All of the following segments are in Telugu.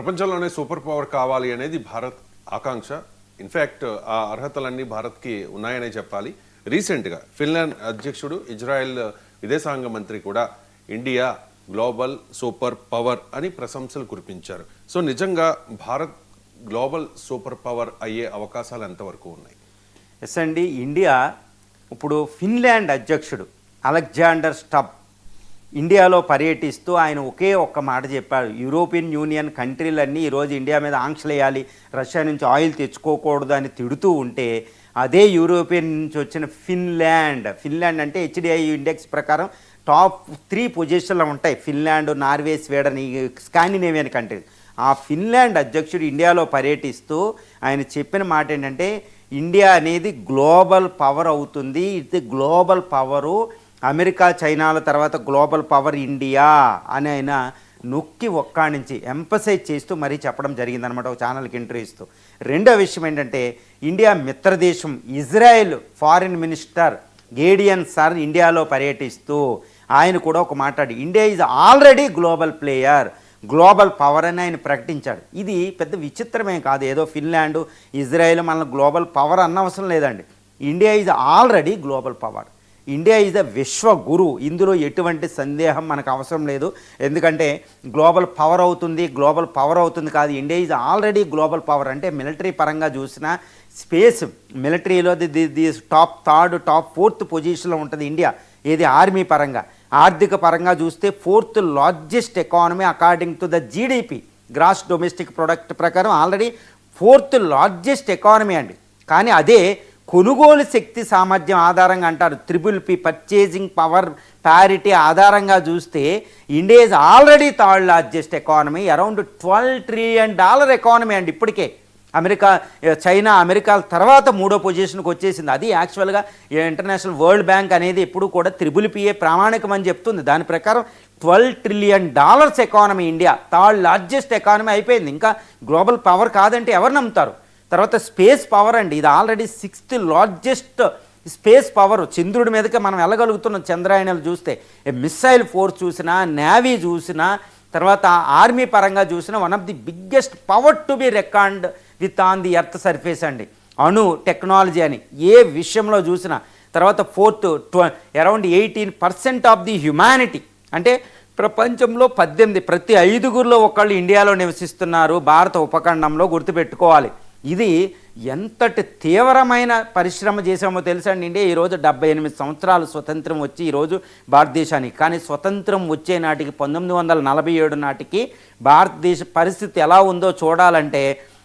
ప్రపంచంలోనే సూపర్ పవర్ కావాలి అనేది భారత్ ఆకాంక్ష. ఇన్ఫ్యాక్ట్ ఆ అర్హతలన్నీ భారత్కి ఉన్నాయనే చెప్పాలి. రీసెంట్గా ఫిన్లాండ్ అధ్యక్షుడు, ఇజ్రాయెల్ విదేశాంగ మంత్రి కూడా ఇండియా గ్లోబల్ సూపర్ పవర్ అని ప్రశంసలు కురిపించారు. సో నిజంగా భారత్ గ్లోబల్ సూపర్ పవర్ అయ్యే అవకాశాలు ఎంతవరకు ఉన్నాయి? ఎస్ అండి, ఇండియా ఇప్పుడు ఫిన్లాండ్ అధ్యక్షుడు అలెగ్జాండర్ స్టబ్ ఇండియాలో పర్యటిస్తూ ఆయన ఒకే ఒక్క మాట చెప్పారు. యూరోపియన్ యూనియన్ కంట్రీలన్నీ ఈరోజు ఇండియా మీద ఆంక్షలు వేయాలి, రష్యా నుంచి ఆయిల్ తెచ్చుకోకూడదు అని తిడుతూ ఉంటే అదే యూరోపియన్ నుంచి వచ్చిన ఫిన్లాండ్ అంటే హెచ్డిఐ ఇండెక్స్ ప్రకారం టాప్ 3 పొజిషన్లో ఉంటాయి. ఫిన్లాండ్, నార్వే, స్వీడన్, ఈ స్కాండినేవియన్ కంట్రీస్. ఆ ఫిన్లాండ్ అధ్యక్షుడు ఇండియాలో పర్యటిస్తూ ఆయన చెప్పిన మాట ఏంటంటే ఇండియా అనేది గ్లోబల్ పవర్ అవుతుంది. ఇది గ్లోబల్ పవరు, అమెరికా, చైనాల తర్వాత గ్లోబల్ పవర్ ఇండియా అని ఆయన నొక్కి ఒక్కాణించి ఎంపసైజ్ చేస్తూ మరీ చెప్పడం జరిగిందనమాట ఒక ఛానల్కి ఇంటర్వ్యూ ఇస్తూ. రెండో విషయం ఏంటంటే ఇండియా మిత్రదేశం Israel foreign minister Gideon Saar ఇండియాలో పర్యటిస్తూ ఆయన కూడా ఒక మాట్లాడి India is already global player, global power అని ఆయన ప్రకటించాడు. ఇది పెద్ద విచిత్రమే కాదు, ఏదో ఫిన్లాండ్, ఇజ్రాయెల్ మన గ్లోబల్ పవర్ అన్నవసరం లేదండి. India is already global power. India is the విశ్వ గురు. ఇందులో ఎటువంటి సందేహం మనకు అవసరం లేదు. ఎందుకంటే గ్లోబల్ పవర్ అవుతుంది కాదు, India is already global power. అంటే మిలిటరీ పరంగా చూసినా స్పేస్ మిలిటరీలో ది టాప్ 4th పొజిషన్లో ఉంటుంది ఇండియా. ఏది ఆర్మీ పరంగా. ఆర్థిక పరంగా చూస్తే 4th largest economy according to the GDP, gross domestic product ప్రకారం ఆల్రెడీ 4th లార్జెస్ట్ ఎకానమీ అండి. కానీ అదే కొనుగోలు శక్తి సామర్థ్యం ఆధారంగా అంటారు, PPP పర్చేజింగ్ పవర్ ప్యారిటీ ఆధారంగా చూస్తే India is already 3rd largest economy, around $12 trillion economy అండి. ఇప్పటికే చైనా, అమెరికా తర్వాత 3వ పొజిషన్కి వచ్చేసింది. అది యాక్చువల్గా ఇంటర్నేషనల్ వరల్డ్ బ్యాంక్ అనేది ఎప్పుడు కూడా PPP ప్రామాణికం అని చెప్తుంది. దాని ప్రకారం $12 trillion economy India, 3rd largest economy అయిపోయింది. ఇంకా గ్లోబల్ పవర్ కాదంటే ఎవరు నమ్ముతారు? తర్వాత స్పేస్ పవర్ అండి, ఇది already 6th largest space power. చంద్రుడి మీదకే మనం వెళ్ళగలుగుతున్నాం చంద్రయానాలు చూస్తే. మిస్సైల్ ఫోర్స్ చూసినా, నేవీ చూసినా, తర్వాత ఆర్మీ పరంగా చూసినా one of the biggest power to be record with on the earth surface అండి. అణు టెక్నాలజీ అని ఏ విషయంలో చూసినా. తర్వాత 4th around 18% of the humanity, అంటే ప్రపంచంలో 18 ప్రతి 5గురిలో ఒకళ్ళు ఇండియాలో నివసిస్తున్నారు భారత ఉపఖండంలో. గుర్తుపెట్టుకోవాలి, ఇది ఎంతటి తీవ్రమైన పరిశ్రమ చేసామో తెలుసండి. ఇండియా ఈరోజు 78 సంవత్సరాలు స్వతంత్రం వచ్చి ఈరోజు భారతదేశానికి. కానీ స్వతంత్రం వచ్చే నాటికి 1947 నాటికి భారతదేశ పరిస్థితి ఎలా ఉందో చూడాలంటే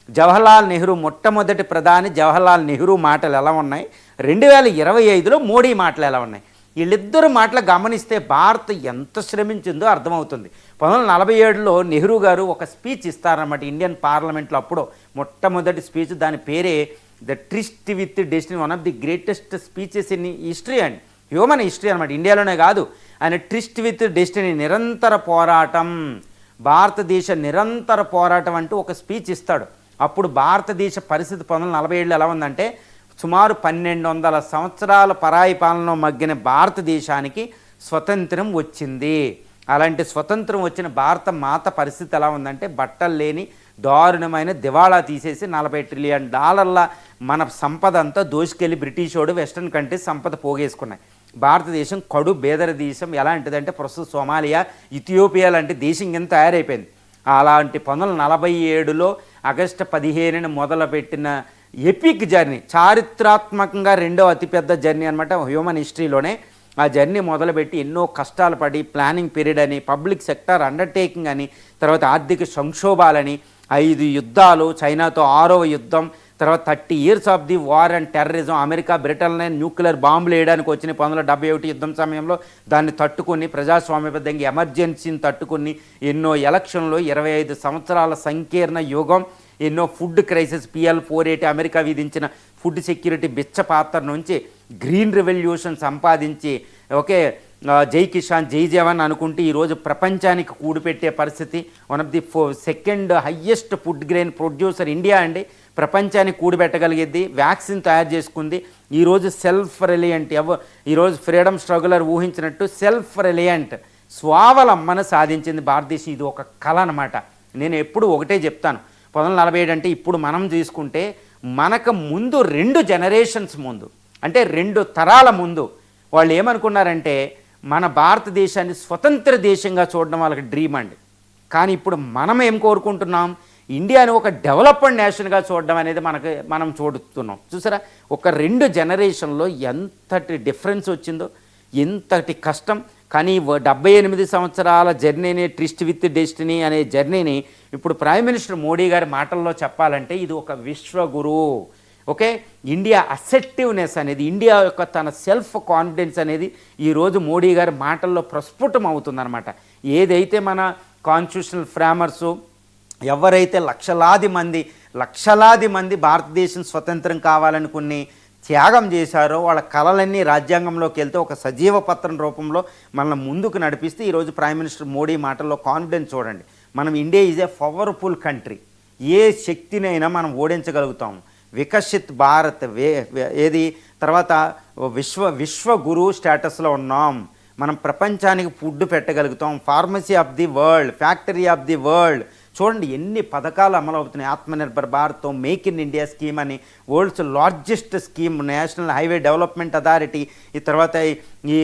జవహర్లాల్ నెహ్రూ, మొట్టమొదటి ప్రధాని జవహర్లాల్ నెహ్రూ మాటలు ఎలా ఉన్నాయి, 2025లో మోడీ మాటలు ఎలా ఉన్నాయి, వీళ్ళిద్దరు మాటలు గమనిస్తే భారత్ ఎంత శ్రమించిందో అర్థమవుతుంది. 1947లో నెహ్రూ గారు ఒక స్పీచ్ ఇస్తారన్నమాట ఇండియన్ పార్లమెంట్లో. అప్పుడు మొట్టమొదటి స్పీచ్, దాని పేరే the tryst with destiny, one of the greatest speeches in history అండి, హ్యూమన్ హిస్టరీ అనమాట. ఇండియాలోనే కాదు, ఆయన ట్రిస్ట్ విత్ డెస్టినీ, నిరంతర పోరాటం, భారతదేశ నిరంతర పోరాటం అంటూ ఒక స్పీచ్ ఇస్తాడు. అప్పుడు భారతదేశ పరిస్థితి 1947లో ఎలా ఉందంటే సుమారు 1200 సంవత్సరాల పరాయి పాలనలో మగ్గిన భారతదేశానికి స్వతంత్రం వచ్చింది. అలాంటి స్వతంత్రం వచ్చిన భారత మాత పరిస్థితి ఎలా ఉందంటే బట్టలు లేని దారుణమైన దివాళా తీసేసి $40 trillion మన సంపద అంతా దోసుకెళ్ళి బ్రిటిషోడు, వెస్ట్రన్ కంట్రీస్ సంపద పోగేసుకున్నాయి. భారతదేశం కడు బేదర దేశం. ఎలాంటిదంటే ప్రస్తుతం సోమాలియా, ఇథియోపియా లాంటి దేశం కింద తయారైపోయింది. అలాంటి 1947లో ఆగస్టు 15న మొదలుపెట్టిన ఎపిక్ జర్నీ, చారిత్రాత్మకంగా 2వ అతిపెద్ద జర్నీ అనమాట హ్యూమన్ హిస్టరీలోనే. ఆ జర్నీ మొదలుపెట్టి ఎన్నో కష్టాలు పడి ప్లానింగ్ పీరియడ్ అని, పబ్లిక్ సెక్టర్ అండర్టేకింగ్ అని, తర్వాత ఆర్థిక సంక్షోభాలని, 5 యుద్ధాలు, చైనాతో 6వ యుద్ధం, తర్వాత 30 years of the war and terrorism, America బ్రిటన్లో న్యూక్లియర్ బాంబులు వేయడానికి వచ్చిన 1971 యుద్ధం సమయంలో దాన్ని తట్టుకుని, ప్రజాస్వామ్యబద్ధంగా ఎమర్జెన్సీని తట్టుకుని, ఎన్నో ఎలక్షన్లు, 25 సంవత్సరాల సంకీర్ణ యుగం, ఎన్నో ఫుడ్ క్రైసిస్, PL480 అమెరికా విధించిన ఫుడ్ సెక్యూరిటీ బిచ్చ పాత్ర నుంచి గ్రీన్ రెవల్యూషన్ సంపాదించి, ఓకే జై కిసాన్ జై జవాన్ అనుకుంటే ఈరోజు ప్రపంచానికి కూడిపెట్టే పరిస్థితి. One of the 2nd highest food grain producer India అండి. ప్రపంచానికి కూడిపెట్టగలిగేది, వ్యాక్సిన్ తయారు చేసుకుంది. ఈరోజు సెల్ఫ్ రిలయంట్, ఈరోజు ఫ్రీడమ్ స్ట్రగులర్ ఊహించినట్టు సెల్ఫ్ రిలయంట్ స్వావలంబన సాధించింది భారతదేశం. ఇది ఒక కళ అన్నమాట. నేను ఎప్పుడు ఒకటే చెప్తాను, 1947 అంటే ఇప్పుడు మనం తీసుకుంటే మనకు ముందు 2 జనరేషన్స్ ముందు, అంటే 2 తరాల ముందు వాళ్ళు ఏమనుకున్నారంటే మన భారతదేశాన్ని స్వతంత్ర దేశంగా చూడడం వాళ్ళకి డ్రీమ్ అండి. కానీ ఇప్పుడు మనం ఏం కోరుకుంటున్నాం, ఇండియాని ఒక డెవలప్డ్ నేషన్గా చూడడం అనేది మనం చూడుతున్నాం. చూసారా, ఒక 2 జనరేషన్లో ఎంతటి డిఫరెన్స్ వచ్చిందో, ఎంతటి కష్టం. కానీ 78 సంవత్సరాల జర్నీని, ట్రిస్ట్ విత్ డెస్టినీ అనే జర్నీని ఇప్పుడు ప్రైమ్ మినిస్టర్ మోడీ గారి మాటల్లో చెప్పాలంటే ఇది ఒక విశ్వగురు. ఓకే, ఇండియా అసెప్టివ్నెస్ అనేది, ఇండియా యొక్క తన సెల్ఫ్ కాన్ఫిడెన్స్ అనేది ఈరోజు మోడీ గారి మాటల్లో ప్రస్ఫుటం అవుతుందన్నమాట. ఏదైతే మన కాన్స్టిట్యూషనల్ ఫ్రేమర్సు ఎవరైతే లక్షలాది మంది భారతదేశం స్వతంత్రం కావాలనుకుని త్యాగం చేశారో వాళ్ళ కళలన్నీ రాజ్యాంగంలోకి వెళ్తే ఒక సజీవ పత్రం రూపంలో మనల్ని ముందుకు నడిపిస్తే ఈరోజు ప్రైమ్ మినిస్టర్ మోడీ మాటల్లో కాన్ఫిడెన్స్ చూడండి. మనం India is a powerful country, ఏ శక్తినైనా మనం ఓడించగలుగుతాము. వికసిత్ భారత్ ఏది తర్వాత విశ్వగురు స్టేటస్లో ఉన్నాం. మనం ప్రపంచానికి ఫుడ్ పెట్టగలుగుతాం, pharmacy of the world, factory of the world. చూడండి ఎన్ని పథకాలు అమలవుతున్నాయి. Atmanirbhar Bharat, make in India scheme అని, world's largest scheme, national highway development authority, ఈ తర్వాత ఈ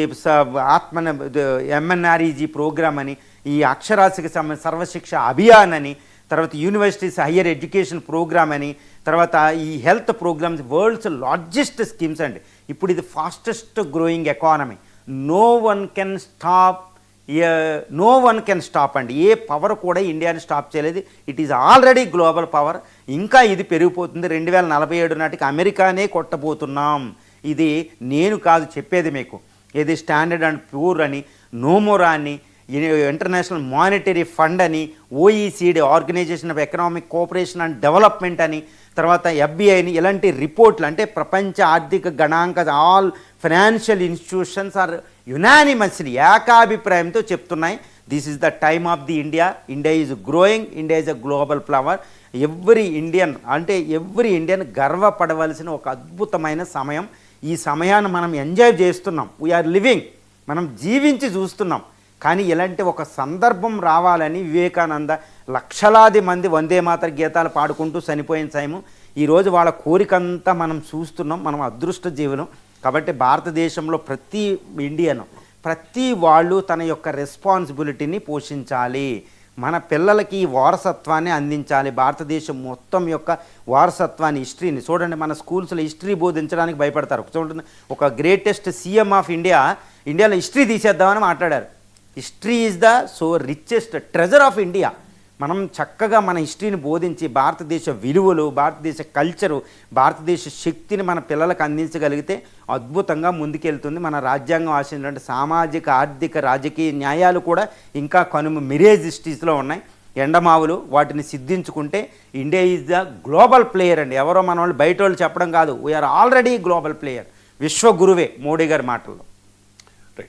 ఎంఎన్ఆర్ఈజీ ప్రోగ్రామ్ అని, ఈ అక్షరాస్యకి సర్వశిక్ష అభియాన్ అని, తర్వాత యూనివర్సిటీస్ హయ్యర్ ఎడ్యుకేషన్ ప్రోగ్రామ్ అని, తర్వాత ఈ health programmes, world's largest schemes అండి. ఇప్పుడు ఇది fastest growing economy. No one can stop అండి. ఏ పవర్ కూడా ఇండియాని స్టాప్ చేయలేదు. It is already global power. ఇంకా ఇది పెరిగిపోతుంది. 2047 నాటికి అమెరికానే కొట్టబోతున్నాం. ఇది నేను కాదు చెప్పేది మీకు, ఇది స్టాండర్డ్ అండ్ ప్యూర్ అని, నోమోరా అని, ఇంటర్నేషనల్ మానిటరీ ఫండ్ అని, OECD organisation of economic cooperation and development అని, తర్వాత ఎఫ్బిఐని, ఇలాంటి రిపోర్ట్లు అంటే ప్రపంచ ఆర్థిక గణాంక all financial institutions are unanimously ఏకాభిప్రాయంతో చెప్తున్నాయి this is the time of the India. India is growing, India is a global flower. Every Indian గర్వపడవలసిన ఒక అద్భుతమైన సమయం. ఈ సమయాన్ని మనం ఎంజాయ్ చేస్తున్నాం. వీఆర్ లివింగ్, మనం జీవించి చూస్తున్నాం. కానీ ఇలాంటి ఒక సందర్భం రావాలని వివేకానంద లక్షలాది మంది వందే మాతర గీతాలు పాడుకుంటూ చనిపోయిన టైము. ఈరోజు వాళ్ళ కోరికంతా మనం చూస్తున్నాం. మనం అదృష్ట జీవులం. కాబట్టి భారతదేశంలో ప్రతి ఇండియను, ప్రతి వాళ్ళు తన యొక్క రెస్పాన్సిబిలిటీని పోషించాలి. మన పిల్లలకి ఈ వారసత్వాన్ని అందించాలి. భారతదేశం మొత్తం యొక్క వారసత్వాన్ని, హిస్టరీని చూడండి. మన స్కూల్స్లో హిస్టరీ బోధించడానికి భయపడతారు. చూడండి, ఒక గ్రేటెస్ట్ సీఎం ఆఫ్ ఇండియాలో హిస్టరీ తీసేద్దామని మాట్లాడారు. History is the richest treasure of India. మనం చక్కగా మన హిస్టరీని బోధించి భారతదేశ విలువలు, భారతదేశ కల్చరు, భారతదేశ శక్తిని మన పిల్లలకు అందించగలిగితే అద్భుతంగా ముందుకెళ్తుంది. మన రాజ్యాంగం ఆశించినటువంటి సామాజిక, ఆర్థిక, రాజకీయ న్యాయాలు కూడా ఇంకా మిరేజ్ హిస్టరీస్లో ఉన్నాయి. ఎండమావులు వాటిని సిద్ధించుకుంటే India is the global player అండి. ఎవరో మన వాళ్ళు బయట వాళ్ళు చెప్పడం కాదు, వీఆర్ ఆల్రెడీ గ్లోబల్ ప్లేయర్. విశ్వగురువే మోడీ గారి మాటల్లో.